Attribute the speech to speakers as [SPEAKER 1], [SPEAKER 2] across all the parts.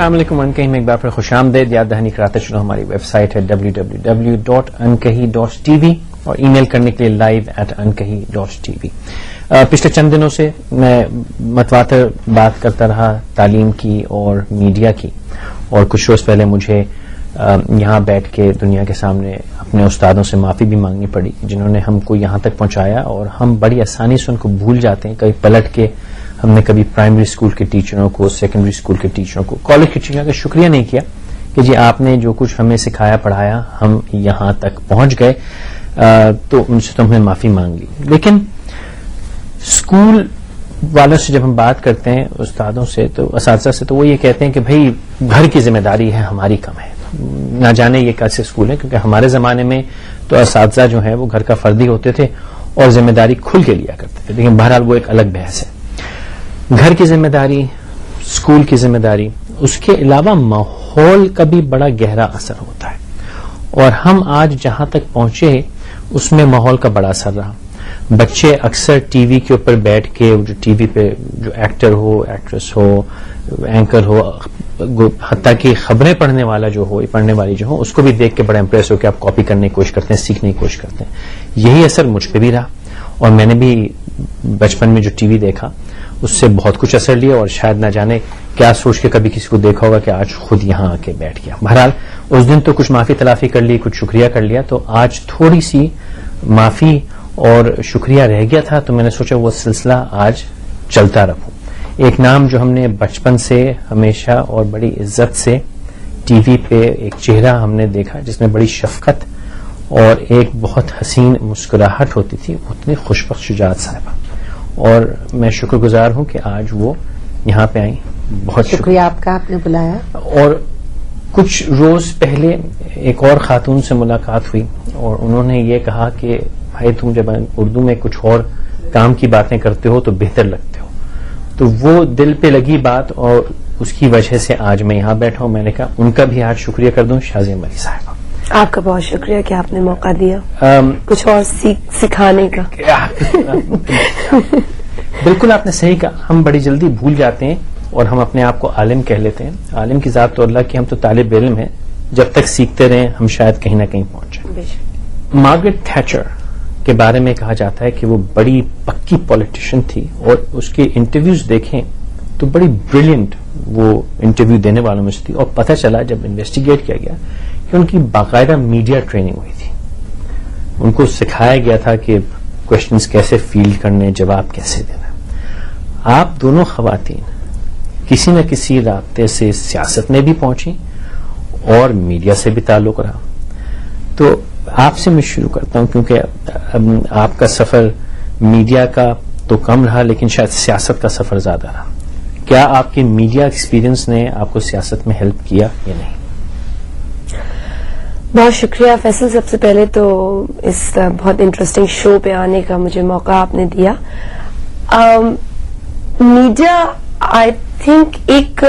[SPEAKER 1] السلام علیکم. انکہی میں ایک بار پھر خوش آمدید. یاد دہانی کراتا چلو ہماری ویب سائٹ ہے www.ankahi.tv اور ای میل کرنے کے لیے live@ankahi.tv. پچھلے چند دنوں سے میں متواتر بات کرتا رہا تعلیم کی اور میڈیا کی, اور کچھ روز پہلے مجھے یہاں بیٹھ کے دنیا کے سامنے اپنے استادوں سے معافی بھی مانگنی پڑی جنہوں نے ہم کو یہاں تک پہنچایا, اور ہم بڑی آسانی سے ان کو بھول جاتے ہیں. کبھی پلٹ کے ہم نے کبھی پرائمری اسکول کے ٹیچروں کو, سیکنڈری اسکول کے ٹیچروں کو, کالج کے ٹیچروں کا شکریہ نہیں کیا کہ جی آپ نے جو کچھ ہمیں سکھایا پڑھایا ہم یہاں تک پہنچ گئے, تو ان سے تو ہم نے معافی مانگ لی. لیکن اسکول والوں سے جب ہم بات کرتے ہیں استادوں سے تو اساتذہ سے, تو وہ یہ کہتے ہیں کہ بھائی گھر کی ذمہ داری ہے ہماری کم ہے. نہ جانے یہ کیسے اسکول ہے, کیونکہ ہمارے زمانے میں تو اساتذہ جو ہیں وہ گھر کا فردی ہوتے تھے اور ذمہ داری کھل کے لیا کرتے تھے. لیکن بہرحال وہ ایک الگ بحث ہے. گھر کی ذمہ داری, اسکول کی ذمہ داری, اس کے علاوہ ماحول کا بھی بڑا گہرا اثر ہوتا ہے, اور ہم آج جہاں تک پہنچے اس میں ماحول کا بڑا اثر رہا. بچے اکثر ٹی وی کے اوپر بیٹھ کے جو ٹی وی پہ جو ایکٹر ہو, ایکٹریس ہو, اینکر ہو, حتیٰ کہ خبریں پڑھنے والا جو ہو, پڑھنے والی جو ہو, اس کو بھی دیکھ کے بڑا امپریس ہو کہ آپ کاپی کرنے کی کوشش کرتے ہیں, سیکھنے کی کوشش کرتے ہیں. یہی اثر مجھ پہ بھی رہا, اور میں نے بھی بچپن میں جو ٹی وی دیکھا اس سے بہت کچھ اثر لیا, اور شاید نہ جانے کیا سوچ کے کبھی کسی کو دیکھا ہوگا کہ آج خود یہاں آ کے بیٹھ گیا. بہرحال اس دن تو کچھ معافی تلافی کر لی, کچھ شکریہ کر لیا, تو آج تھوڑی سی معافی اور شکریہ رہ گیا تھا, تو میں نے سوچا وہ سلسلہ آج چلتا رکھوں. ایک نام جو ہم نے بچپن سے ہمیشہ اور بڑی عزت سے ٹی وی پہ ایک چہرہ ہم نے دیکھا جس میں بڑی شفقت اور ایک بہت حسین مسکراہٹ ہوتی تھی, اتنی خوشبخت شجاعت صاحبہ, اور میں شکر گزار ہوں کہ آج وہ یہاں پہ آئیں. بہت
[SPEAKER 2] شکریہ آپ کا, آپ نے بلایا.
[SPEAKER 1] اور کچھ روز پہلے ایک اور خاتون سے ملاقات ہوئی, اور انہوں نے یہ کہا کہ بھائی تم جب اردو میں کچھ اور کام کی باتیں کرتے ہو تو بہتر لگتے ہو. تو وہ دل پہ لگی بات, اور اس کی وجہ سے آج میں یہاں بیٹھا ہوں. میں نے کہا ان کا بھی آج شکریہ کر دوں. شازیہ مری صاحبہ,
[SPEAKER 2] آپ کا بہت شکریہ کہ آپ نے موقع دیا کچھ اور سکھانے کا.
[SPEAKER 1] بالکل آپ نے صحیح کہا, ہم بڑی جلدی بھول جاتے ہیں اور ہم اپنے آپ کو عالم کہہ لیتے ہیں. عالم کی ذات تو اللہ کی, ہم تو طالب علم ہیں, جب تک سیکھتے رہیں ہم شاید کہیں نہ کہیں پہنچ جائیں. مارگریٹ تھیچر کے بارے میں کہا جاتا ہے کہ وہ بڑی پکی پولیٹیشین تھی, اور اس کے انٹرویوز دیکھیں تو بڑی بریلینٹ وہ انٹرویو دینے والوں میں سے تھی. اور پتہ چلا جب انویسٹیگیٹ کیا گیا کہ ان کی باقاعدہ میڈیا ٹریننگ ہوئی تھی, ان کو سکھایا گیا تھا کہ کوشچنز کیسے فیلڈ کرنے, جواب کیسے دینا. آپ دونوں خواتین کسی نہ کسی رابطے سے سیاست میں بھی پہنچی اور میڈیا سے بھی تعلق رہا. تو آپ سے میں شروع کرتا ہوں, کیونکہ آپ کا سفر میڈیا کا تو کم رہا لیکن شاید سیاست کا سفر زیادہ رہا. کیا آپ کی میڈیا ایکسپیرینس نے آپ کو سیاست میں ہیلپ کیا یا نہیں؟
[SPEAKER 2] بہت شکریہ فیصل. سب سے پہلے تو اس بہت انٹرسٹنگ شو پہ آنے کا مجھے موقع آپ نے دیا. میڈیا آئی تھنک ایک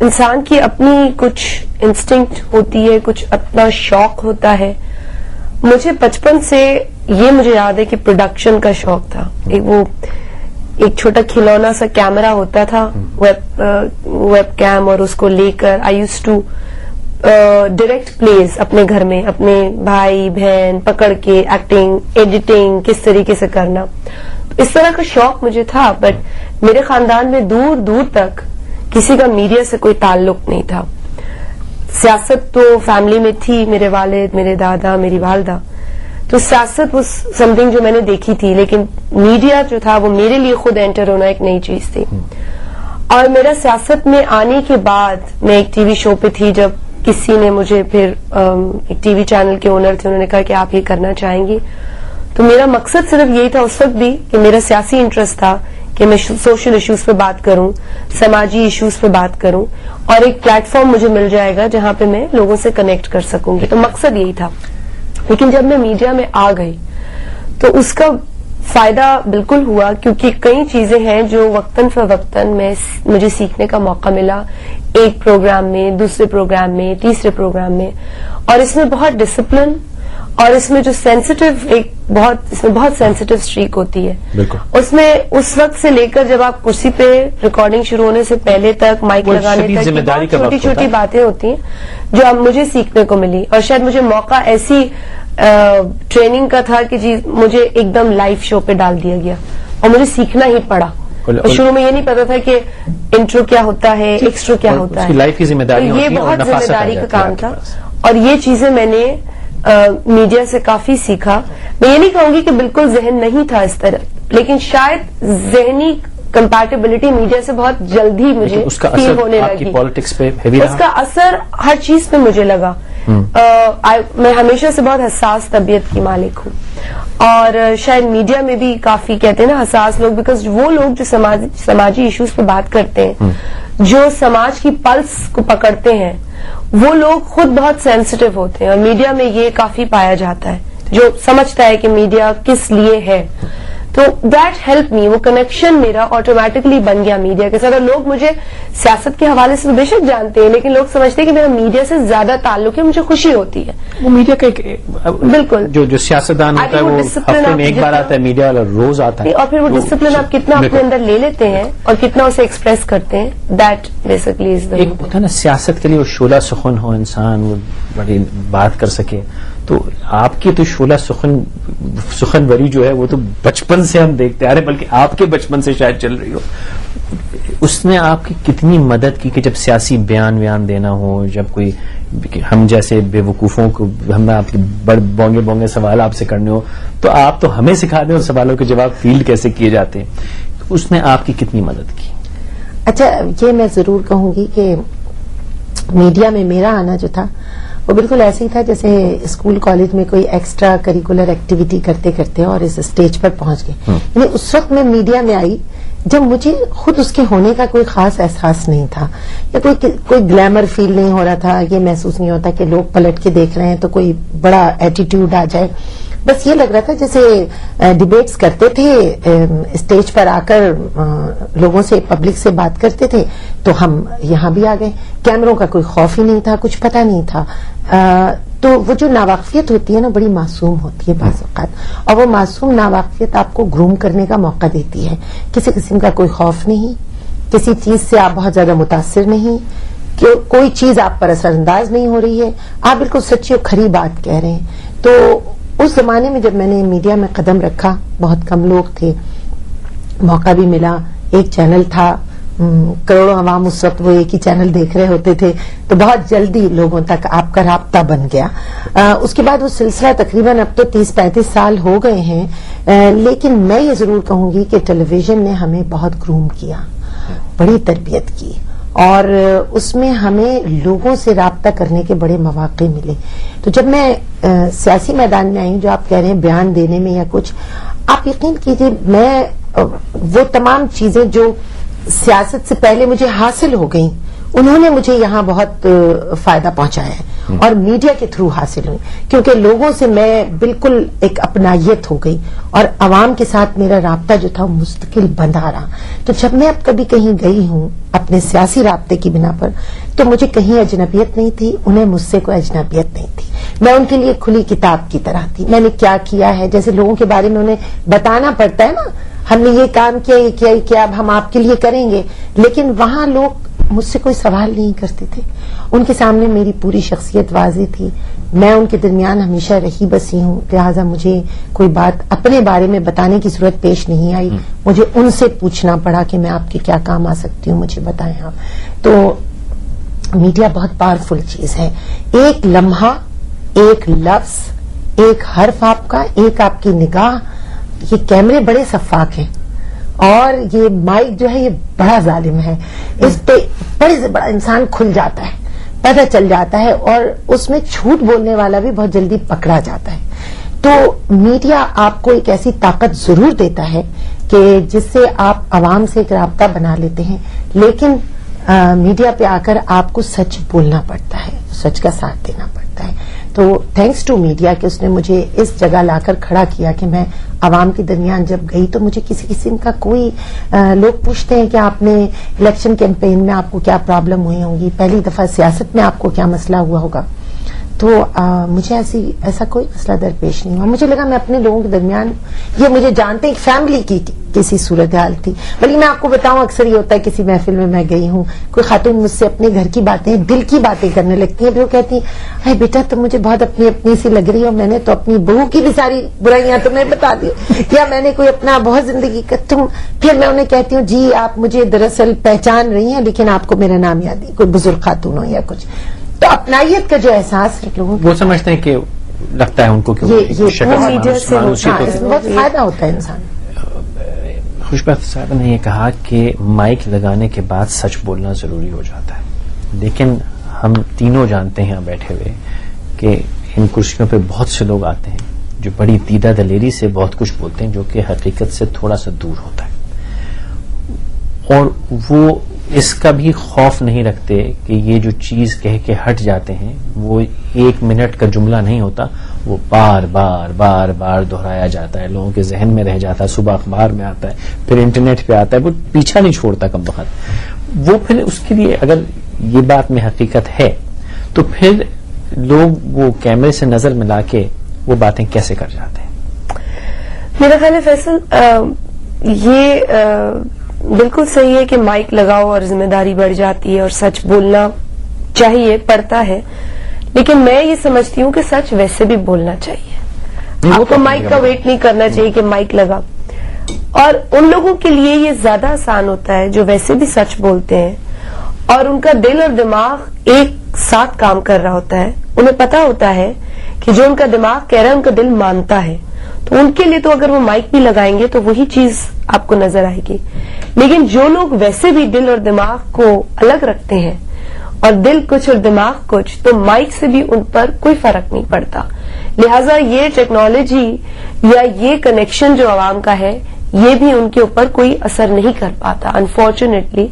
[SPEAKER 2] انسان کی اپنی کچھ انسٹنکٹ ہوتی ہے, کچھ اپنا شوق ہوتا ہے. مجھے بچپن سے یہ مجھے یاد ہے کہ پروڈکشن کا شوق تھا. ایک چھوٹا کھلونا سا کیمرا ہوتا تھا, ویب کیم, اور اس کو لے کر آئی یوز ٹو ڈائریکٹ پلیز اپنے گھر میں, اپنے بھائی بہن پکڑ کے ایکٹنگ, ایڈیٹنگ کس طریقے سے کرنا. اس طرح کا شوق مجھے تھا, بٹ میرے خاندان میں دور دور تک کسی کا میڈیا سے کوئی تعلق نہیں تھا. سیاست تو فیملی میں تھی, میرے والد, میرے دادا, میری والدہ, تو سیاست وہ سم تھنگ جو میں نے دیکھی تھی, لیکن میڈیا جو تھا وہ میرے لیے خود انٹر ہونا ایک نئی چیز تھی. اور میرا سیاست میں آنے کے بعد میں ایک ٹی وی شو پہ تھی, جب کسی نے مجھے پھر ایک ٹی وی چینل کے اونر تھے, انہوں نے کہا کہ آپ یہ کرنا چاہیں گی. تو میرا مقصد صرف یہی تھا اس وقت بھی کہ میرا سیاسی انٹرسٹ تھا کہ میں سوشل ایشوز پہ بات کروں, سماجی ایشوز پہ بات کروں, اور ایک پلیٹ فارم مجھے مل جائے گا جہاں پہ میں لوگوں سے کنیکٹ کر سکوں گی. تو مقصد یہی تھا. لیکن جب میں میڈیا میں آ گئی تو اس کا فائدہ بالکل ہوا, کیونکہ کئی چیزیں ہیں جو وقتاً فوقتاً مجھے سیکھنے کا موقع ملا, ایک پروگرام میں, دوسرے پروگرام میں, تیسرے پروگرام میں. اور اس میں بہت ڈسپلن اور اس میں جو سینسٹیو اس میں بہت سینسٹیو اسٹریک ہوتی ہے.
[SPEAKER 1] بالکل.
[SPEAKER 2] اس میں اس وقت سے لے کر جب آپ کرسی پہ ریکارڈنگ شروع ہونے سے پہلے تک مائک لگانے تک چھوٹی چھوٹی باتیں ہوتی ہیں جو اب مجھے سیکھنے کو ملی. اور شاید مجھے موقع ایسی ٹریننگ کا تھا کہ جی مجھے ایک دم لائیو شو پہ ڈال دیا گیا اور مجھے سیکھنا ہی پڑا. شروع میں یہ نہیں پتا تھا کہ انٹرو کیا ہوتا ہے, ایکسٹرو کیا ہوتا ہے.
[SPEAKER 1] لائف کی ذمہ داری
[SPEAKER 2] یہ بہت ذمہ داری کا کام تھا اور یہ چیزیں میں نے میڈیا سے کافی سیکھا. میں یہ نہیں کہوں گی کہ بالکل ذہن نہیں تھا اس طرح, لیکن شاید ذہنی کمپیٹیبلٹی میڈیا سے بہت جلدی مجھے فیل ہونے لگی.
[SPEAKER 1] پالیٹکس پہ
[SPEAKER 2] اس کا اثر ہر چیز پہ مجھے لگا. میں ہمیشہ سے بہت حساس طبیعت کی مالک ہوں اور شاید میڈیا میں بھی کافی کہتے ہیں نا حساس لوگ, بیکاز وہ لوگ جو سماجی ایشوز پہ بات کرتے ہیں, جو سماج کی پلس کو پکڑتے ہیں, وہ لوگ خود بہت سینسٹیو ہوتے ہیں اور میڈیا میں یہ کافی پایا جاتا ہے جو سمجھتا ہے کہ میڈیا کس لیے ہے. تو دیٹ ہیلپ می, وہ کنیکشن میرا آٹومیٹکلی بن گیا میڈیا کے ساتھ. اور لوگ مجھے سیاست کے حوالے سے بے شک جانتے ہیں, لیکن لوگ سمجھتے ہیں کہ میرا میڈیا سے زیادہ تعلق ہے, مجھے خوشی ہوتی ہے.
[SPEAKER 1] وہ میڈیا کا ایک
[SPEAKER 2] بالکل
[SPEAKER 1] جو سیاستدان ہوتا ہے وہ ہفتے میں ایک بار آتا ہے, میڈیا والا روز آتا ہے.
[SPEAKER 2] اور پھر وہ ڈسپلن آپ کتنا اپنے اندر لے لیتے ہیں اور کتنا اسے ایکسپریس کرتے ہیں, دیٹ بیسکلی از
[SPEAKER 1] ایک ہوتا ہے نا سیاست کے لیے وہ شعلہ سخن ہو انسان, وہ بڑی بات کر سکے. تو آپ کی تو شعلہ سخنوری جو ہے وہ تو بچپن سے ہم دیکھتے آ رہے, بلکہ آپ کے بچپن سے شاید چل رہی ہو. اس نے آپ کی کتنی مدد کی کہ جب سیاسی بیان دینا ہو, جب کوئی ہم جیسے بے وقوفوں کو ہم آپ کے بونگے سوال آپ سے کرنے ہو تو آپ تو ہمیں سکھا دیں اور سوالوں کے جواب فیلڈ کیسے کیے جاتے ہیں. اس نے آپ کی کتنی مدد کی؟
[SPEAKER 3] اچھا, یہ میں ضرور کہوں گی کہ میڈیا میں میرا آنا جو تھا وہ بالکل ایسے ہی تھا جیسے اسکول کالج میں کوئی ایکسٹرا کریکولر ایکٹیویٹی کرتے کرتے اور اس اسٹیج پر پہنچ گئے. یعنی اس وقت میں میڈیا میں آئی جب مجھے خود اس کے ہونے کا کوئی خاص احساس نہیں تھا, یا کوئی گلیمر فیل نہیں ہو رہا تھا, یہ محسوس نہیں ہوتا کہ لوگ پلٹ کے دیکھ رہے ہیں تو کوئی بڑا ایٹیٹیوڈ آ جائے. بس یہ لگ رہا تھا جیسے ڈیبیٹس کرتے تھے اسٹیج پر آ کر لوگوں سے, پبلک سے بات کرتے تھے, تو ہم یہاں بھی آ گئے. کیمروں کا کوئی خوف ہی نہیں تھا, کچھ پتہ نہیں تھا. تو وہ جو ناواقفیت ہوتی ہے نا بڑی معصوم ہوتی ہے بعض اوقات, اور وہ معصوم ناواقفیت آپ کو گروم کرنے کا موقع دیتی ہے. کسی قسم کا کوئی خوف نہیں, کسی چیز سے آپ بہت زیادہ متاثر نہیں, کوئی چیز آپ پر اثر انداز نہیں ہو رہی ہے, آپ بالکل سچی اور کھری بات کہہ رہے ہیں. تو اس زمانے میں جب میں نے میڈیا میں قدم رکھا, بہت کم لوگ تھے, موقع بھی ملا, ایک چینل تھا, کروڑوں عوام اس وقت وہ ایک ہی چینل دیکھ رہے ہوتے تھے, تو بہت جلدی لوگوں تک آپ کا رابطہ بن گیا. اس کے بعد وہ سلسلہ تقریباً اب تو 30-35 سال ہو گئے ہیں, لیکن میں یہ ضرور کہوں گی کہ ٹیلی ویژن نے ہمیں بہت گروم کیا, بڑی تربیت کی, اور اس میں ہمیں لوگوں سے رابطہ کرنے کے بڑے مواقع ملے. تو جب میں سیاسی میدان میں آئی, جو آپ کہہ رہے ہیں بیان دینے میں یا کچھ, آپ یقین کیجیے میں وہ تمام چیزیں جو سیاست سے پہلے مجھے حاصل ہو گئیں, انہوں نے مجھے یہاں بہت فائدہ پہنچایا ہے, اور میڈیا کے تھرو حاصل ہوئی, کیونکہ لوگوں سے میں بالکل ایک اپنائیت ہو گئی, اور عوام کے ساتھ میرا رابطہ جو تھا وہ مستقل بندھا رہا. تو جب میں اب کبھی کہیں گئی ہوں اپنے سیاسی رابطے کی بنا پر, تو مجھے کہیں اجنبیت نہیں تھی, انہیں مجھ سے کوئی اجنبیت نہیں تھی. میں ان کے لیے کھلی کتاب کی طرح تھی. میں نے کیا کیا ہے, جیسے لوگوں کے بارے میں انہیں بتانا پڑتا ہے نا, ہم نے یہ کام کیا, یہ کیا, کیا اب ہم آپ کے لیے کریں گے, لیکن وہاں لوگ مجھ سے کوئی سوال نہیں کرتے تھے. ان کے سامنے میری پوری شخصیت واضح تھی, میں ان کے درمیان ہمیشہ رہی بسی ہوں, لہٰذا مجھے کوئی بات اپنے بارے میں بتانے کی ضرورت پیش نہیں آئی. مجھے ان سے پوچھنا پڑا کہ میں آپ کے کیا کام آ سکتی ہوں, مجھے بتائیں آپ. تو میڈیا بہت پاورفل چیز ہے. ایک لمحہ, ایک لفظ, ایک حرف آپ کا, ایک آپ کی نگاہ, یہ کیمرے بڑے شفاف ہیں, اور یہ مائک جو ہے یہ بڑا ظالم ہے, اس پہ بڑے سے بڑا انسان کھل جاتا ہے, پتہ چل جاتا ہے, اور اس میں جھوٹ بولنے والا بھی بہت جلدی پکڑا جاتا ہے. تو میڈیا آپ کو ایک ایسی طاقت ضرور دیتا ہے کہ جس سے آپ عوام سے ایک رابطہ بنا لیتے ہیں, لیکن میڈیا پہ آ کر آپ کو سچ بولنا پڑتا ہے, سچ کا ساتھ دینا پڑتا ہے. تو تھینکس ٹو میڈیا کہ اس نے مجھے اس جگہ لا کر کھڑا کیا کہ میں عوام کے درمیان جب گئی تو مجھے کسی قسم کا کوئی, لوگ پوچھتے ہیں کہ آپ نے الیکشن کیمپین میں آپ کو کیا پرابلم ہوئی ہوں گی, پہلی دفعہ سیاست میں آپ کو کیا مسئلہ ہوا ہوگا, تو مجھے ایسا کوئی مسئلہ درپیش نہیں ہوا. مجھے لگا میں اپنے لوگوں کے درمیان, یہ مجھے جانتے ایک فیملی کی کسی صورتحال تھی. بلکہ میں آپ کو بتاؤں, اکثر یہ ہوتا ہے کسی محفل میں گئی ہوں, کوئی خاتون مجھ سے اپنے گھر کی باتیں, دل کی باتیں کرنے لگتی ہیں, پھر وہ کہتی ہیں اے بیٹا تم مجھے بہت اپنی سی لگ رہی ہو, میں نے تو اپنی بہو کی بھی ساری برائیاں تمہیں بتا دی, یا میں نے کوئی اپنا بہت زندگی کا تم. پھر میں انہیں کہتی ہوں جی آپ مجھے دراصل پہچان رہی ہیں لیکن آپ کو میرا نام یاد نہیں, کوئی بزرگ خاتون ہو یا کچھ. تو اپنائیت کا جو احساس ہے لوگوں
[SPEAKER 1] وہ سمجھتے ہیں کہ لگتا ہے ان کو کہ
[SPEAKER 3] بہت فائدہ ہوتا ہے انسان.
[SPEAKER 1] خوشبخت صاحب نے یہ کہا کہ مائک لگانے کے بعد سچ بولنا ضروری ہو جاتا ہے, لیکن ہم تینوں جانتے ہیں بیٹھے ہوئے کہ ان کرسیوں پہ بہت سے لوگ آتے ہیں جو بڑی دیدہ دلیری سے بہت کچھ بولتے ہیں جو کہ حقیقت سے تھوڑا سا دور ہوتا ہے, اور وہ اس کا بھی خوف نہیں رکھتے کہ یہ جو چیز کہہ کے ہٹ جاتے ہیں وہ 1 منٹ کا جملہ نہیں ہوتا, وہ بار بار بار بار دہرایا جاتا ہے, لوگوں کے ذہن میں رہ جاتا ہے, صبح اخبار میں آتا ہے, پھر انٹرنیٹ پہ آتا ہے, وہ پیچھا نہیں چھوڑتا کم وقت. وہ پھر اس کے لیے اگر یہ بات میں حقیقت ہے تو پھر لوگ وہ کیمرے سے نظر ملا کے وہ باتیں کیسے کر جاتے ہیں؟
[SPEAKER 2] میرا خیال ہے فیصل یہ بالکل صحیح ہے کہ مائک لگاؤ اور ذمہ داری بڑھ جاتی ہے اور سچ بولنا چاہیے, پڑتا ہے, لیکن میں یہ سمجھتی ہوں کہ سچ ویسے بھی بولنا چاہیے. آپ کو مائک کا ویٹ نہیں کرنا چاہیے کہ مائک لگا. اور ان لوگوں کے لیے یہ زیادہ آسان ہوتا ہے جو ویسے بھی سچ بولتے ہیں اور ان کا دل اور دماغ ایک ساتھ کام کر رہا ہوتا ہے. انہیں پتا ہوتا ہے کہ جو ان کا دماغ کہہ رہا ہے ان کا دل مانتا ہے, تو ان کے لیے تو اگر وہ مائک بھی لگائیں گے تو وہی چیز آپ کو نظر آئے گی. لیکن جو لوگ ویسے بھی دل اور دماغ کو الگ رکھتے ہیں اور دل کچھ اور دماغ کچھ, تو مائک سے بھی ان پر کوئی فرق نہیں پڑتا. لہٰذا یہ ٹیکنالوجی یا یہ کنیکشن جو عوام کا ہے یہ بھی ان کے اوپر کوئی اثر نہیں کر پاتا انفارچونیٹلی,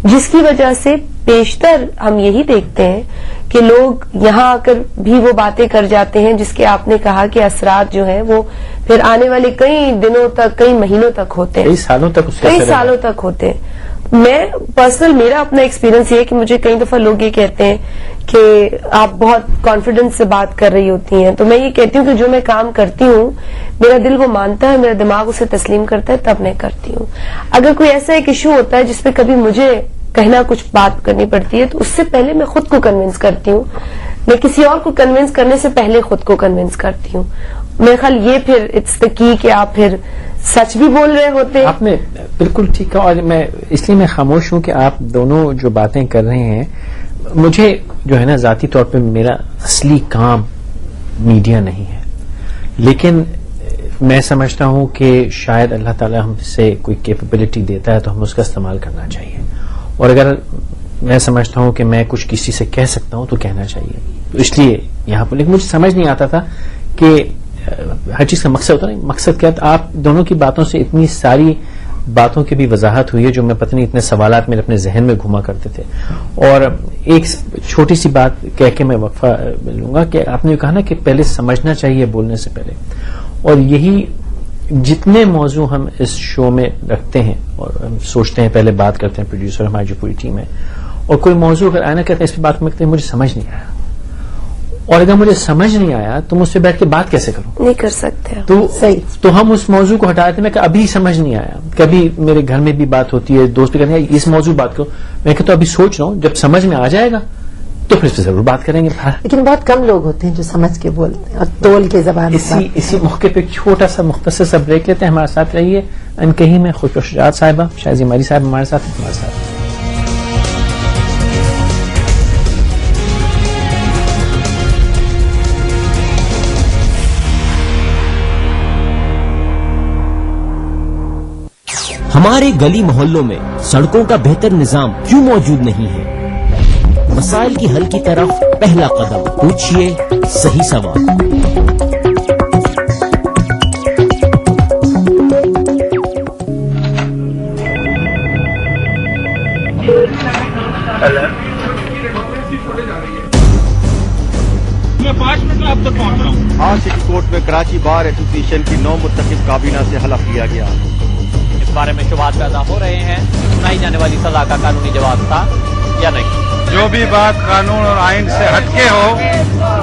[SPEAKER 2] جس کی وجہ سے بیشتر ہم یہی دیکھتے ہیں کہ لوگ یہاں آ کر بھی وہ باتیں کر جاتے ہیں جس کے آپ نے کہا کہ اثرات جو ہیں وہ پھر آنے والے کئی دنوں تک, کئی مہینوں تک ہوتے ہیں, کئی سالوں تک ہوتے ہیں. میں پرسنل میرا اپنا ایکسپیرینس یہ ہے کہ مجھے کئی دفعہ لوگ یہ کہتے ہیں کہ آپ بہت کانفیڈنس سے بات کر رہی ہوتی ہیں, تو میں یہ کہتی ہوں کہ جو میں کام کرتی ہوں میرا دل وہ مانتا ہے, میرا دماغ اسے تسلیم کرتا ہے, تب میں کرتی ہوں. اگر کوئی ایسا ایک ایشو ہوتا ہے جس پہ کبھی مجھے کہنا کچھ بات کرنی پڑتی ہے تو اس سے پہلے میں خود کو کنونس کرتی ہوں, میں کسی اور کو کنونس کرنے سے پہلے خود کو کنونس کرتی ہوں. میرے خیال یہ پھر اٹس دا کی کہ آپ پھر سچ بھی بول رہے ہوتے ہیں.
[SPEAKER 1] آپ نے بالکل ٹھیک کہا, اور میں اس لیے میں خاموش ہوں کہ آپ دونوں جو باتیں کر رہے ہیں, مجھے جو ہے نا ذاتی طور پہ میرا اصلی کام میڈیا نہیں ہے, لیکن میں سمجھتا ہوں کہ شاید اللہ تعالی ہم سے کوئی کیپیبلٹی دیتا ہے تو ہم اس کا استعمال کرنا چاہیے, اور اگر میں سمجھتا ہوں کہ میں کچھ کسی سے کہہ سکتا ہوں تو کہنا چاہیے. تو اس لیے یہاں پر, لیکن مجھے سمجھ نہیں آتا تھا کہ ہر چیز کا مقصد ہوتا نہیں, مقصد کیا تھا. آپ دونوں کی باتوں سے اتنی ساری باتوں کی بھی وضاحت ہوئی ہے جو میں پتہ نہیں اتنے سوالات میرے اپنے ذہن میں گھوما کرتے تھے. اور ایک چھوٹی سی بات کہہ کے میں وقفہ لوں گا کہ آپ نے کہا نا کہ پہلے سمجھنا چاہیے بولنے سے پہلے, اور یہی جتنے موضوع ہم اس شو میں رکھتے ہیں اور ہم سوچتے ہیں, پہلے بات کرتے ہیں پروڈیوسر ہماری جو پوری ٹیم ہے, اور کوئی موضوع اگر آنا کہتے ہیں اس پہ بات کرتے ہیں, مجھے سمجھ نہیں آیا, اور اگر مجھے سمجھ نہیں آیا تو مجھ سے بیٹھ کے بات کیسے کروں؟
[SPEAKER 2] نہیں کر سکتے.
[SPEAKER 1] تو ہم اس موضوع کو ہٹا دیتے ہیں کہ ابھی سمجھ نہیں آیا. کبھی میرے گھر میں بھی بات ہوتی ہے, دوست بھی کہتے ہیں اس موضوع بات کرو, میں کہتا ہوں ابھی سوچ رہا ہوں, جب سمجھ میں آ جائے گا تو پھر اس پہ ضرور بات کریں گے.
[SPEAKER 3] لیکن بہت کم لوگ ہوتے ہیں جو سمجھ کے بولتے ہیں اور تول کے زبان.
[SPEAKER 1] اسی موقع پہ ایک چھوٹا سا مختصر سا بریک لیتے ہیں. ہمارے ساتھ رہیے انکہی میں خوشبخت شجاعت صاحبہ, شازیہ ماری صاحب ہمارے ساتھ.
[SPEAKER 4] ہمارے گلی محلوں میں سڑکوں کا بہتر نظام کیوں موجود نہیں ہے؟ مسائل کی حل کی طرف پہلا قدم, پوچھئے صحیح سوال.
[SPEAKER 5] میں 5 منٹ میں اب تک پہنچ رہا ہوں.
[SPEAKER 6] آج سٹی کورٹ میں کراچی بار ایسوسی ایشن کی 9 متخب کابینہ سے حلف لیا گیا.
[SPEAKER 7] اس بارے میں شبہات پیدا ہو رہے ہیں, سنائی جانے والی سزا کا قانونی جواز تھا یا نہیں.
[SPEAKER 5] جو بھی بات قانون اور آئین سے ہٹ کے ہو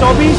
[SPEAKER 7] 24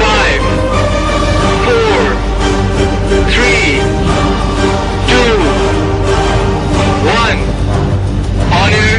[SPEAKER 5] 5, 4, 3, 2, 1. On air.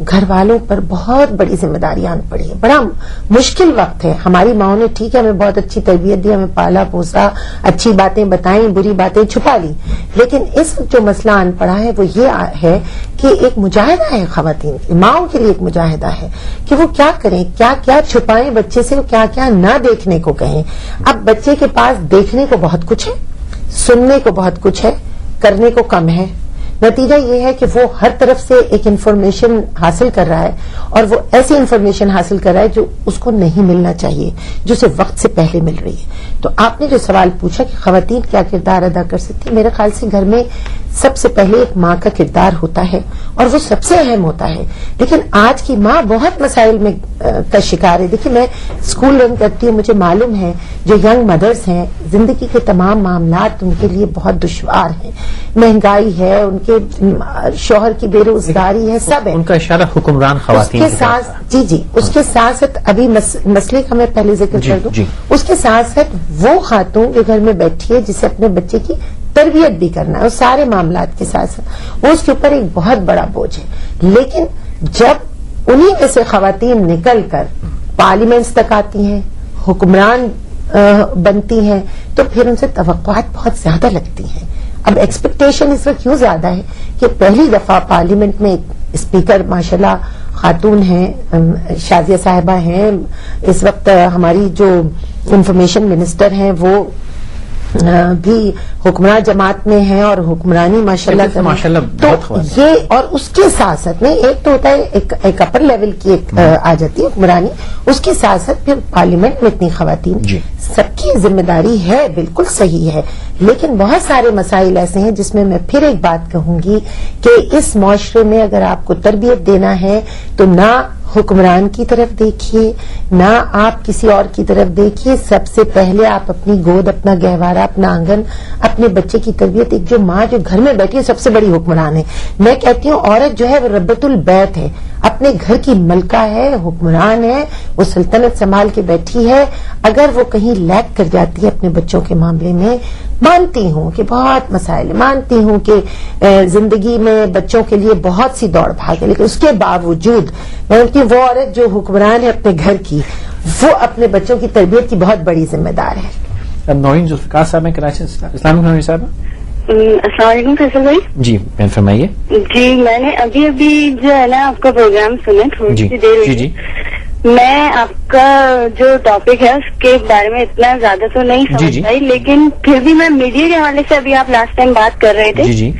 [SPEAKER 3] گھر والوں پر بہت بڑی ذمہ داری آن پڑی ہے. بڑا مشکل وقت ہے. ہماری ماؤں نے ٹھیک ہے ہمیں بہت اچھی تربیت دی, ہمیں پالا پوسا, اچھی باتیں بتائیں, بری باتیں چھپا لی, لیکن اس وقت جو مسئلہ آن پڑا ہے وہ یہ ہے کہ ایک مجاہدہ ہے خواتین, ماؤں کے لیے ایک مجاہدہ ہے کہ وہ کیا کریں, کیا کیا چھپائیں بچے سے, کیا کیا نہ دیکھنے کو کہیں. اب بچے کے پاس دیکھنے کو بہت کچھ ہے, سننے کو بہت کچھ ہے, کرنے کو کم ہے. نتیجہ یہ ہے کہ وہ ہر طرف سے ایک انفارمیشن حاصل کر رہا ہے, اور وہ ایسی انفارمیشن حاصل کر رہا ہے جو اس کو نہیں ملنا چاہیے, جو اسے وقت سے پہلے مل رہی ہے. تو آپ نے جو سوال پوچھا کہ خواتین کیا کردار ادا کر سکتی, میرے خیال سے گھر میں سب سے پہلے ایک ماں کا کردار ہوتا ہے, اور وہ سب سے اہم ہوتا ہے. لیکن آج کی ماں بہت مسائل میں کا شکار ہے. دیکھیے میں اسکول رن کرتی ہوں, مجھے معلوم ہے جو ینگ مدرس ہیں زندگی کے تمام معاملات ان کے لیے بہت دشوار ہیں. مہنگائی ہے, ان کے شوہر کی بے روزگاری ہے, سب ہے.
[SPEAKER 1] ان کا اشارہ حکمران خواتین
[SPEAKER 3] اس کے ساتھ جی اس کے ساتھ ساتھ ابھی مسئلے کا میں پہلے ذکر کر دوں, اس کے ساتھ ساتھ وہ خاتون جو گھر میں بیٹھی ہے جسے اپنے بچے کی تربیت بھی کرنا ہے, اور سارے معاملات کے ساتھ ساتھ وہ اس کے اوپر ایک بہت بڑا بوجھ ہے. لیکن جب انہی میں سے خواتین نکل کر پارلیمنٹس تک آتی ہیں, حکمران بنتی ہیں, تو پھر ان سے توقعات بہت زیادہ لگتی ہیں. اب ایکسپیکٹیشن اس وقت کیوں زیادہ ہے کہ پہلی دفعہ پارلیمنٹ میں ایک اسپیکر ماشاءاللہ خاتون ہیں, شازیہ صاحبہ ہیں, اس وقت ہماری جو انفارمیشن منسٹر ہیں وہ بھی حکمراں جماعت میں ہیں اور حکمرانی ماشاءاللہ تو یہ, اور اس کے ساتھ ساتھ نہیں, ایک تو ہوتا ہے ایک اپر لیول کی ایک آ جاتی ہے حکمرانی, اس کے ساتھ ساتھ پھر پارلیمنٹ میں اتنی خواتین, سب کی ذمہ داری ہے, بالکل صحیح ہے. لیکن بہت سارے مسائل ایسے ہیں جس میں میں پھر ایک بات کہوں گی کہ اس معاشرے میں اگر آپ کو تربیت دینا ہے تو نہ حکمران کی طرف دیکھیے, نہ آپ کسی اور کی طرف دیکھیے. سب سے پہلے آپ اپنی گود, اپنا گہوارہ, اپنا آنگن, اپنے بچے کی تربیت. ایک جو ماں جو گھر میں بیٹھی ہے سب سے بڑی حکمران ہے. میں کہتی ہوں عورت جو ہے وہ ربۃ البیت ہے, اپنے گھر کی ملکہ ہے, حکمران ہے, وہ سلطنت سنبھال کے بیٹھی ہے. اگر وہ کہیں لیک کر جاتی ہے اپنے بچوں کے معاملے میں, مانتی ہوں کہ بہت مسائل, مانتی ہوں کہ زندگی میں بچوں کے لیے بہت سی دوڑ بھاگ ہے, لیکن اس کے باوجود میں کہ وہ عورت جو حکمران ہے اپنے گھر کی, وہ اپنے بچوں کی تربیت کی بہت بڑی ذمہ دار ہے.
[SPEAKER 1] اب نورین ذوالفقار صاحب ہیں کراچی سے. السلام علیکم نورین صاحب.
[SPEAKER 8] السلام علیکم فیصل بھائی.
[SPEAKER 1] جی فرمائیے.
[SPEAKER 8] جی میں نے ابھی جو ہے نا آپ کا پروگرام سنا تھوڑی سی دیر ہوئی. میں آپ کا جو ٹاپک ہے اس کے بارے میں اتنا زیادہ تو نہیں سمجھ پائی, لیکن پھر بھی میں میڈیا کے حوالے سے, ابھی آپ لاسٹ ٹائم بات کر رہے تھے,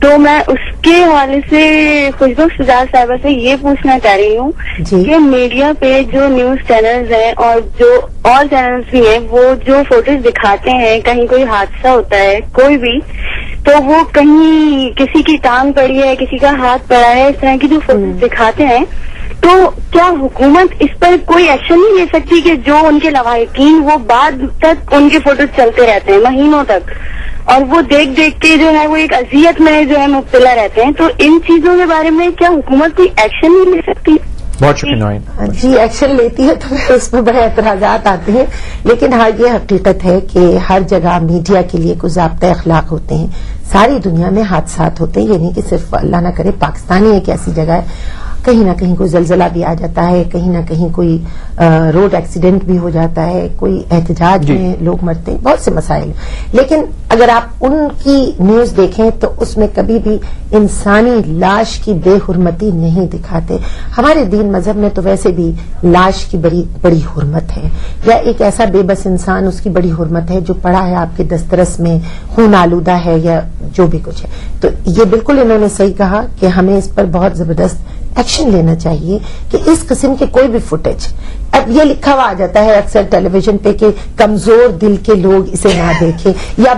[SPEAKER 8] تو میں اس کے حوالے سے خوشبو سجاد صاحبہ سے یہ پوچھنا چاہ رہی ہوں کہ میڈیا پہ جو نیوز چینلز ہیں اور جو اور چینلز بھی ہیں, وہ جو فوٹوز دکھاتے ہیں, کہیں کوئی حادثہ ہوتا ہے کوئی بھی, تو وہ کہیں کسی کی ٹانگ پڑی ہے, کسی کا ہاتھ پڑا ہے, اس طرح کی جو فوٹوز دکھاتے ہیں, تو کیا حکومت اس پر کوئی ایکشن نہیں لے سکتی کہ جو ان کے لواحقین وہ بعد تک ان کے فوٹوز چلتے رہتے ہیں مہینوں تک, اور وہ دیکھ کے جو ہے وہ ایک اذیت میں جو ہے مبتلا رہتے ہیں, تو ان چیزوں کے بارے میں کیا حکومت کوئی ایکشن نہیں لے سکتی؟
[SPEAKER 1] بہت شکریہ نورین.
[SPEAKER 3] جی ایکشن لیتی ہے تو اس میں بڑے اعتراضات آتے ہیں, لیکن ہاں یہ حقیقت ہے کہ ہر جگہ میڈیا کے لیے کچھ ضابطۂ اخلاق ہوتے ہیں. ساری دنیا میں حادثات ہوتے ہیں, یہ نہیں کہ صرف اللہ نہ کرے پاکستان ہی ایک ایسی جگہ ہے, کہیں نہ کہیں کوئی زلزلہ بھی آ جاتا ہے, کہیں نہ کہیں کوئی روڈ ایکسیڈنٹ بھی ہو جاتا ہے, کوئی احتجاج میں لوگ مرتے ہیں, بہت سے مسائل. لیکن اگر آپ ان کی نیوز دیکھیں تو اس میں کبھی بھی انسانی لاش کی بے حرمتی نہیں دکھاتے. ہمارے دین مذہب میں تو ویسے بھی لاش کی بڑی حرمت ہے, یا ایک ایسا بے بس انسان, اس کی بڑی حرمت ہے جو پڑا ہے آپ کے دسترس میں, خون آلودہ ہے یا جو بھی کچھ ہے. تو یہ بالکل انہوں نے صحیح کہا کہ ہمیں اس پر بہت زبردست ایکشن لینا چاہیے کہ اس قسم کے کوئی بھی فوٹیج, اب یہ لکھا ہوا آ جاتا ہے اکثر ٹیلی ویژن پہ کہ کمزور دل کے لوگ اسے نہ دیکھیں, یا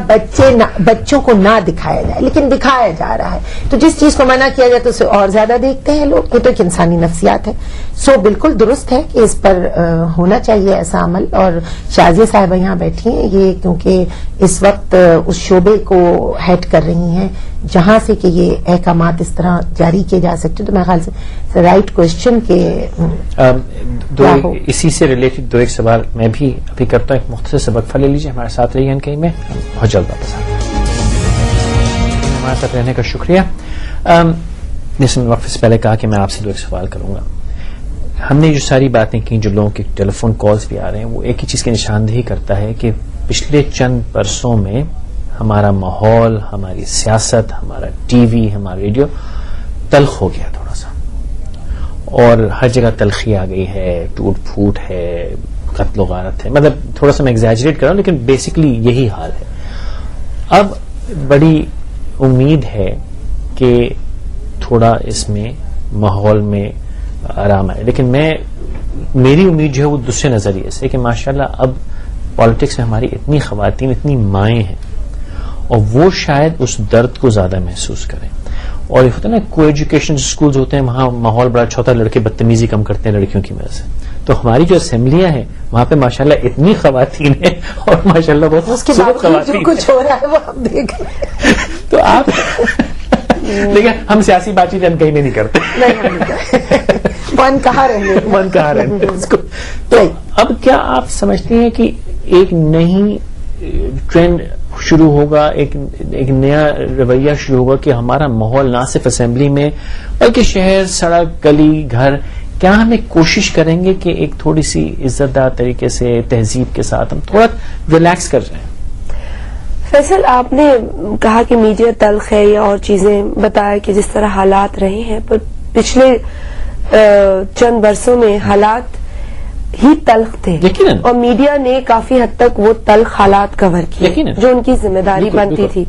[SPEAKER 3] بچوں کو نہ دکھایا جائے, لیکن دکھایا جا رہا ہے. تو جس چیز کو منع کیا جائے تو اسے اور زیادہ دیکھتے ہیں لوگ. یہ تو ایک انسانی نفسیات ہے. سو بالکل درست ہے کہ اس پر ہونا چاہیے ایسا عمل. اور شازیہ صاحبہ یہاں بیٹھی ہیں, یہ کیونکہ اس وقت اس شعبے کو ہیڈ کر رہی ہیں جہاں سے کہ یہ احکامات اس طرح جاری کیے جا سکتے. تو میرے خیال سے رائٹ کوشچن کے
[SPEAKER 1] اسی سے ریلیٹڈ دو ایک سوال میں بھی ابھی کرتا ہوں. ایک مختصر سے وقفہ لے لیجیے, ہمارے ساتھ رہیے کہیں میں بہت جلد واپس آئیں. ہمارے ساتھ رہنے کا شکریہ. جیسے میں وقت سے پہلے کہا کہ میں آپ سے 2 سوال کروں گا. ہم نے جو ساری باتیں کی, جو لوگوں کے ٹیلی فون کالز بھی آ رہے ہیں, وہ ایک ہی چیز کی نشاندہی کرتا ہے کہ پچھلے چند برسوں میں ہمارا ماحول, ہماری سیاست, ہمارا ٹی وی, ہمارا ریڈیو تلخ ہو گیا تھوڑا سا, اور ہر جگہ تلخی آ گئی ہے, ٹوٹ پھوٹ ہے, قتل و غارت ہے. مطلب تھوڑا سا میں ایگزیجریٹ کر رہا ہوں, لیکن بیسکلی یہی حال ہے. اب بڑی امید ہے کہ تھوڑا اس میں ماحول میں آرام آئے, لیکن میری امید جو ہے وہ دوسرے نظریے سے کہ ماشاءاللہ اب پالیٹکس میں ہماری اتنی خواتین, اتنی مائیں ہیں, اور وہ شاید اس درد کو زیادہ محسوس کریں. اور یہ ہوتا ہے نا, کو ایجوکیشن اسکولز ہوتے ہیں, وہاں ماحول بڑا اچھا ہوتا ہے, لڑکے بدتمیزی کم کرتے ہیں لڑکیوں کی وجہ سے. تو ہماری جو اسمبلیاں ہیں وہاں پہ ماشاءاللہ اتنی خواتین ہیں, اور ماشاءاللہ بہت خوبصورت خواتین,
[SPEAKER 3] جو کچھ ہو رہا ہے وہ آپ دیکھ رہے ہیں.
[SPEAKER 1] تو آپ لیکن ہم سیاسی بات چیت کہیں نہیں کرتے,
[SPEAKER 3] من کہاں رہنے
[SPEAKER 1] اس کو. تو اب کیا آپ سمجھتے ہیں کہ ایک نئی ٹرینڈ شروع ہوگا, ایک نیا رویہ شروع ہوگا کہ ہمارا ماحول نہ صرف اسمبلی میں بلکہ شہر, سڑک, گلی, گھر, کیا ہم ایک کوشش کریں گے کہ ایک تھوڑی سی عزت دار طریقے سے, تہذیب کے ساتھ ہم تھوڑا ریلیکس کر جائیں؟
[SPEAKER 2] فیصل, آپ نے کہا کہ میڈیا تلخ ہے یا اور چیزیں بتایا کہ جس طرح حالات رہے ہیں, پر پچھلے چند برسوں میں حالات ہی تلخ تھے, اور میڈیا نے کافی حد تک وہ تلخ حالات کور کیے جو ان کی ذمہ داری بنتی تھی.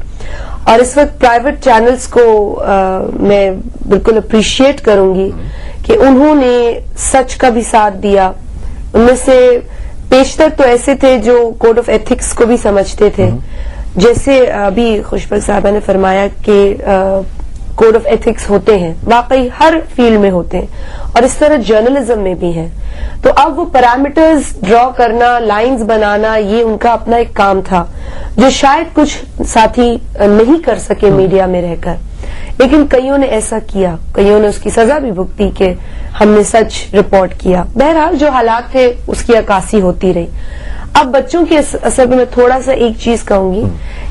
[SPEAKER 2] اور اس وقت پرائیویٹ چینلز کو میں بالکل اپریشیٹ کروں گی کہ انہوں نے سچ کا بھی ساتھ دیا. ان میں سے بیشتر تو ایسے تھے جو کوڈ آف ایتھکس کو بھی سمجھتے تھے, جیسے ابھی خوشبو صاحبہ نے فرمایا کہ کوڈ آف ایتھکس ہوتے ہیں, واقعی ہر فیلڈ میں ہوتے ہیں, اور اس طرح جرنلزم میں بھی ہیں. تو اب وہ پیرامیٹرز ڈرا کرنا, لائنز بنانا, یہ ان کا اپنا ایک کام تھا جو شاید کچھ ساتھی نہیں کر سکے میڈیا میں رہ کر, لیکن کئیوں نے ایسا کیا, کئیوں نے اس کی سزا بھی بھگتی کہ ہم نے سچ رپورٹ کیا. بہرحال جو حالات تھے اس کی عکاسی ہوتی رہی. اب بچوں کے اثر میں تھوڑا سا ایک چیز کہوں گی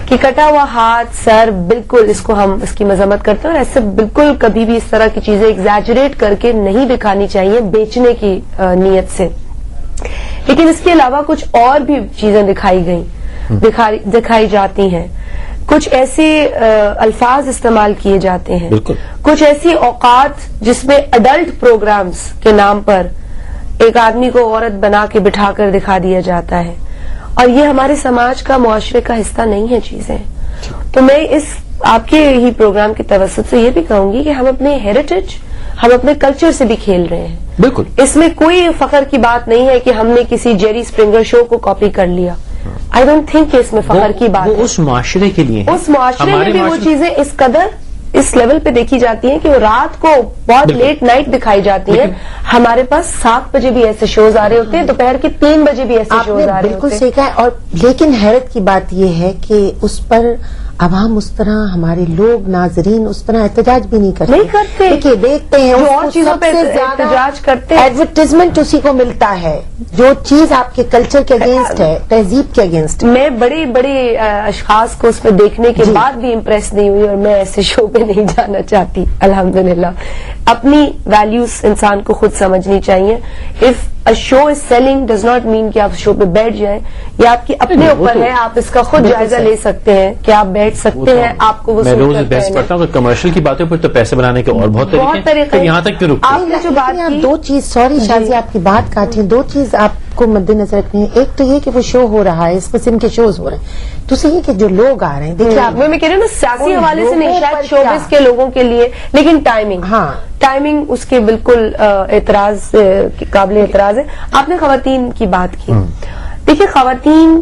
[SPEAKER 2] کہ کٹا ہوا ہاتھ, سر, بالکل اس کو ہم اس کی مذمت کرتے ہیں, اور ایسے بالکل کبھی بھی اس طرح کی چیزیں ایگزیجریٹ کر کے نہیں دکھانی چاہیے بیچنے کی نیت سے. لیکن اس کے علاوہ کچھ اور بھی چیزیں دکھائی جاتی ہیں, کچھ ایسے الفاظ استعمال کیے جاتے ہیں, کچھ ایسی اوقات جس میں اڈلٹ پروگرامز کے نام پر ایک آدمی کو عورت بنا کے بٹھا کر دکھا دیا جاتا ہے, اور یہ ہمارے سماج کا, معاشرے کا حصہ نہیں ہے چیزیں. تو میں اس آپ کے ہی پروگرام کے توسط سے یہ بھی کہوں گی کہ ہم اپنے ہیریٹیج, ہم اپنے کلچر سے بھی کھیل رہے ہیں.
[SPEAKER 1] بالکل,
[SPEAKER 2] اس میں کوئی فخر کی بات نہیں ہے کہ ہم نے کسی جیری اسپرنگر شو کو کاپی کر لیا. آئی ڈونٹ تھنک کہ اس میں فخر کی بات ہے.
[SPEAKER 1] اس معاشرے کے لیے,
[SPEAKER 2] اس معاشرے میں بھی وہ چیزیں اس قدر اس لیول پہ دیکھی جاتی ہیں کہ وہ رات کو بہت لیٹ نائٹ دکھائی جاتی ہیں. ہمارے پاس 7 بجے بھی ایسے شوز آ رہے ہوتے ہیں, دوپہر کے 3 بجے بھی ایسے شوز آ رہے ہوتے ہیں.
[SPEAKER 3] بالکل صحیح کہا. اور لیکن حیرت کی بات یہ ہے کہ اس پر عوام اس طرح, ہمارے لوگ ناظرین اس طرح احتجاج بھی نہیں کرتے. دیکھیے, دیکھتے ہیں
[SPEAKER 2] جو اور چیزوں پہ احتجاج کرتے ہیں,
[SPEAKER 3] ایڈورٹیزمنٹ اسی کو ملتا ہے جو چیز آپ کے کلچر کے اگینسٹ ہے, تہذیب کے اگینسٹ.
[SPEAKER 2] میں بڑے اشخاص کو اس پہ دیکھنے کے بعد بھی امپریس نہیں ہوئی, اور میں ایسے شو پہ نہیں جانا چاہتی. الحمدللہ اپنی ویلیوز انسان کو خود سمجھنی چاہیے. If A show is selling does not mean کہ آپ شو پہ بیٹھ جائیں. یہ آپ کی اپنے اوپر ہے, آپ اس کا خود جائزہ لے سکتے ہیں کہ آپ بیٹھ سکتے ہیں. آپ کو وہ
[SPEAKER 1] میں روز بحث کرتا ہوں کہ کمرشل کی باتوں پر تو پیسے بنانے کے اور بہت طریقے ہیں, یہاں تک کہ
[SPEAKER 3] آپ نے جو بات کی, 2 چیز, سوری شازی آپ کی بات کاٹی, 2 چیز آپ کو مد نظر رکھنی ہے. ایک تو یہ کہ وہ شو ہو رہا ہے, اس قسم کے شوز ہو رہے ہیں. دوسرے یہ کہ جو لوگ آ رہے ہیں, دیکھیے آپ,
[SPEAKER 2] میں کہہ رہی ہوں نا, سیاسی حوالے سے نہیں, شاید شوبز کے لوگوں کے لیے, لیکن ٹائمنگ اس کے بالکل اعتراض قابل اعتراض ہے. آپ نے خواتین کی بات کی. دیکھیے, خواتین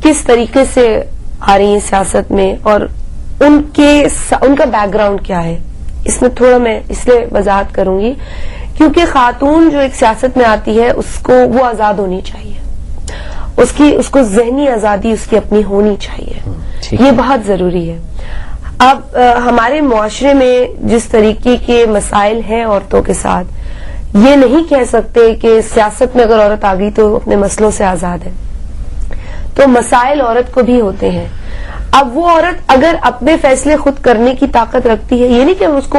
[SPEAKER 2] کس طریقے سے آ رہی ہیں سیاست میں, اور ان کا بیک گراؤنڈ کیا ہے, اس میں تھوڑا میں اس لیے وضاحت کروں گی کیونکہ خاتون جو ایک سیاست میں آتی ہے اس کو وہ آزاد ہونی چاہیے, اس کو ذہنی آزادی اس کی اپنی ہونی چاہیے. یہ بہت ضروری ہے. اب ہمارے معاشرے میں جس طریقے کے مسائل ہیں عورتوں کے ساتھ, یہ نہیں کہہ سکتے کہ سیاست میں اگر عورت آ گئی تو اپنے مسئلوں سے آزاد ہے. تو مسائل عورت کو بھی ہوتے ہیں. اب وہ عورت اگر اپنے فیصلے خود کرنے کی طاقت رکھتی ہے, یہ نہیں کہ ہم اس کو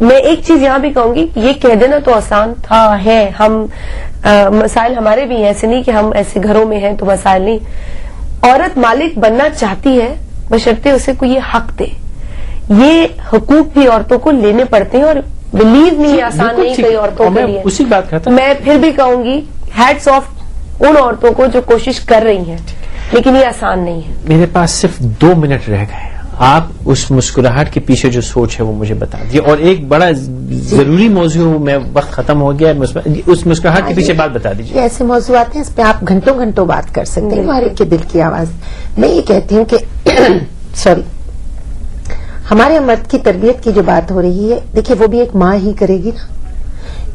[SPEAKER 2] میں ایک چیز یہاں بھی کہوں گی، یہ کہہ دینا تو آسان تھا ہے، ہم مسائل ہمارے بھی ہیں، ایسے نہیں کہ ہم ایسے گھروں میں ہیں تو مسائل نہیں. عورت مالک بننا چاہتی ہے بشرطے اسے کوئی یہ حق دے. یہ حقوق بھی عورتوں کو لینے پڑتے ہیں، اور بلیو می آسان نہیں کئی عورتوں کے لیے.
[SPEAKER 1] اسی بات کرتا
[SPEAKER 2] میں پھر بھی کہوں گی ہیڈز آف ان عورتوں کو جو کوشش کر رہی ہیں، لیکن یہ آسان نہیں ہے.
[SPEAKER 1] میرے پاس صرف 2 منٹ رہ گئے. آپ اس مسکراہٹ کے پیچھے جو سوچ ہے وہ مجھے بتا دیجیے. اور ایک بڑا ضروری موضوع، میں وقت ختم ہو گیا، اس مسکراہٹ کے پیچھے بات بتا دیجیے.
[SPEAKER 3] ایسے موضوعات ہیں اس پہ آپ گھنٹوں گھنٹوں بات کر سکتے ہیں، ہر ایک کے دل کی آواز. میں یہ کہتی ہوں کہ سوری، ہمارے مرد کی تربیت کی جو بات ہو رہی ہے، دیکھیے وہ بھی ایک ماں ہی کرے گی نا.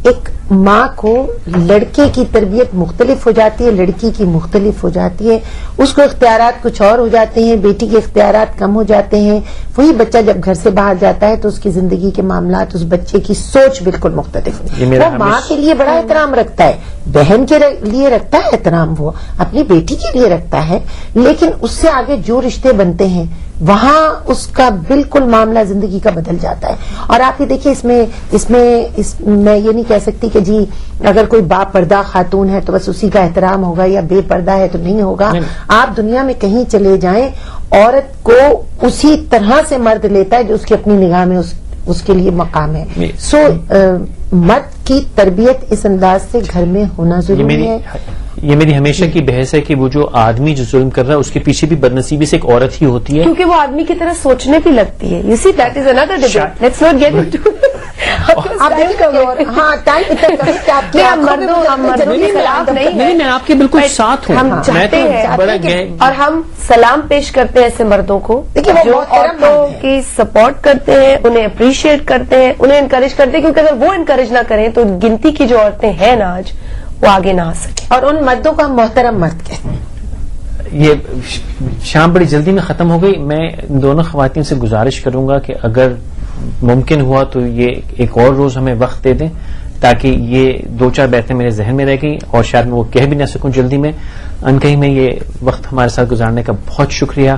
[SPEAKER 3] ایک ماں کو لڑکے کی تربیت مختلف ہو جاتی ہے، لڑکی کی مختلف ہو جاتی ہے. اس کو اختیارات کچھ اور ہو جاتے ہیں، بیٹی کے اختیارات کم ہو جاتے ہیں. وہی بچہ جب گھر سے باہر جاتا ہے تو اس کی زندگی کے معاملات، اس بچے کی سوچ بالکل مختلف ہے. وہ ماں کے لیے بڑا احترام رکھتا ہے، بہن کے لیے رکھتا ہے احترام، وہ اپنی بیٹی کے لیے رکھتا ہے، لیکن اس سے آگے جو رشتے بنتے ہیں وہاں اس کا بالکل معاملہ زندگی کا بدل جاتا ہے. اور آپ یہ دیکھیے اس میں میں یہ نہیں کہہ سکتی کہ جی اگر کوئی با پردہ خاتون ہے تو بس اسی کا احترام ہوگا، یا بے پردہ ہے تو نہیں ہوگا. آپ دنیا میں کہیں چلے جائیں، عورت کو اسی طرح سے مرد لیتا ہے جو اس کی اپنی نگاہ میں اس کے لیے مقام ہے. سو مرد کی تربیت اس انداز سے گھر میں ہونا ضروری ہے.
[SPEAKER 1] یہ میری ہمیشہ کی بحث ہے کہ وہ جو آدمی جو ظلم کر رہا ہے اس کے پیچھے بھی بدنصیبی سے ایک عورت ہی ہوتی ہے،
[SPEAKER 2] کیونکہ وہ آدمی کی طرح سوچنے بھی لگتی ہے. You see that is another debate, let's not get into.
[SPEAKER 3] ہاں ٹائم
[SPEAKER 2] مردوں کے خلاف نہیں،
[SPEAKER 1] میں آپ کے بالکل ساتھ ہوں.
[SPEAKER 2] ہم چاہتے ہیں اور ہم سلام پیش کرتے ہیں ایسے مردوں کو جو عورتوں کی سپورٹ کرتے ہیں، انہیں اپریشیٹ کرتے ہیں، انہیں انکریج کرتے ہیں. کیونکہ اگر وہ انکریج نہ کریں تو گنتی کی جو عورتیں ہیں نا آج، وہ آگے نہ آ سکیں.
[SPEAKER 3] اور ان مردوں کو ہم محترم مرد کہتے ہیں.
[SPEAKER 1] یہ شام بڑی جلدی میں ختم ہو گئی. میں دونوں خواتین سے گزارش کروں گا کہ اگر ممکن ہوا تو یہ ایک اور روز ہمیں وقت دے دیں، تاکہ یہ 2-4 باتیں میرے ذہن میں رہ گئی اور شاید میں وہ کہہ بھی نہ سکوں جلدی میں. انکہی میں یہ وقت ہمارے ساتھ گزارنے کا بہت شکریہ.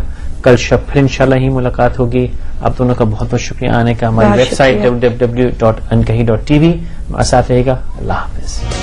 [SPEAKER 1] کل شب پھر انشاءاللہ ہی ملاقات ہوگی. آپ دونوں کا بہت بہت شکریہ آنے کا. ہماری ویب سائٹ www.ankahi.tv. ہمارے ساتھ رہے گا. اللہ حافظ.